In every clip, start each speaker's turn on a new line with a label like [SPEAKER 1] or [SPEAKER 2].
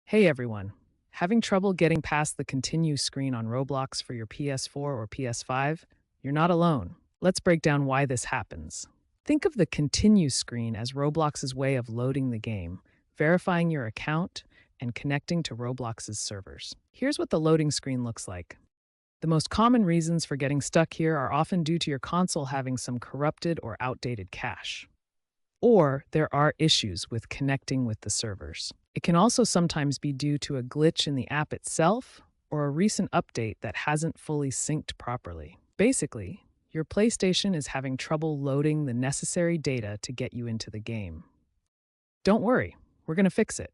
[SPEAKER 1] Hey everyone. Having trouble getting past the continue screen on Roblox for your PS4 or PS5? You're not alone. Let's break down why this happens. Think of the continue screen as Roblox's way of loading the game, verifying your account, and connecting to Roblox's servers. Here's what the loading screen looks like. The most common reasons for getting stuck here are often due to your console having some corrupted or outdated cache. Or there are issues with connecting with the servers. It can also sometimes be due to a glitch in the app itself or a recent update that hasn't fully synced properly. Basically, your PlayStation is having trouble loading the necessary data to get you into the game. Don't worry, we're going to fix it.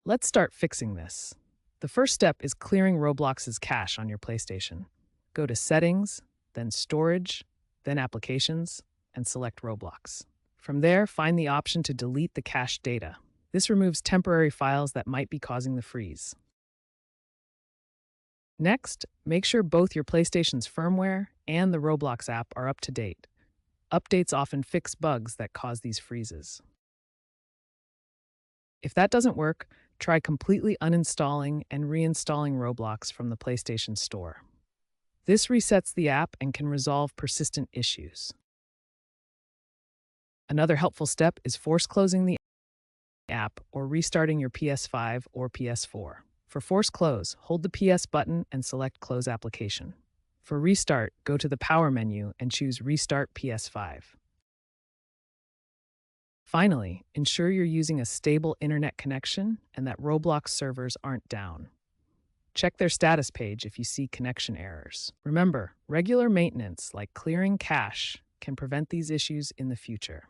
[SPEAKER 1] Let's start fixing this. The first step is clearing Roblox's cache on your PlayStation. Go to Settings, then Storage, then Applications, and select Roblox. From there, find the option to delete the cached data. This removes temporary files that might be causing the freeze. Next, make sure both your PlayStation's firmware and the Roblox app are up to date. Updates often fix bugs that cause these freezes. If that doesn't work, try completely uninstalling and reinstalling Roblox from the PlayStation Store. This resets the app and can resolve persistent issues. Another helpful step is force closing the app or restarting your PS5 or PS4. For force close, hold the PS button and select Close Application. For restart, go to the Power menu and choose Restart PS5. Finally, ensure you're using a stable internet connection and that Roblox servers aren't down. Check their status page if you see connection errors. Remember, regular maintenance like clearing cache can prevent these issues in the future.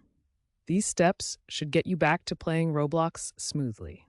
[SPEAKER 1] These steps should get you back to playing Roblox smoothly.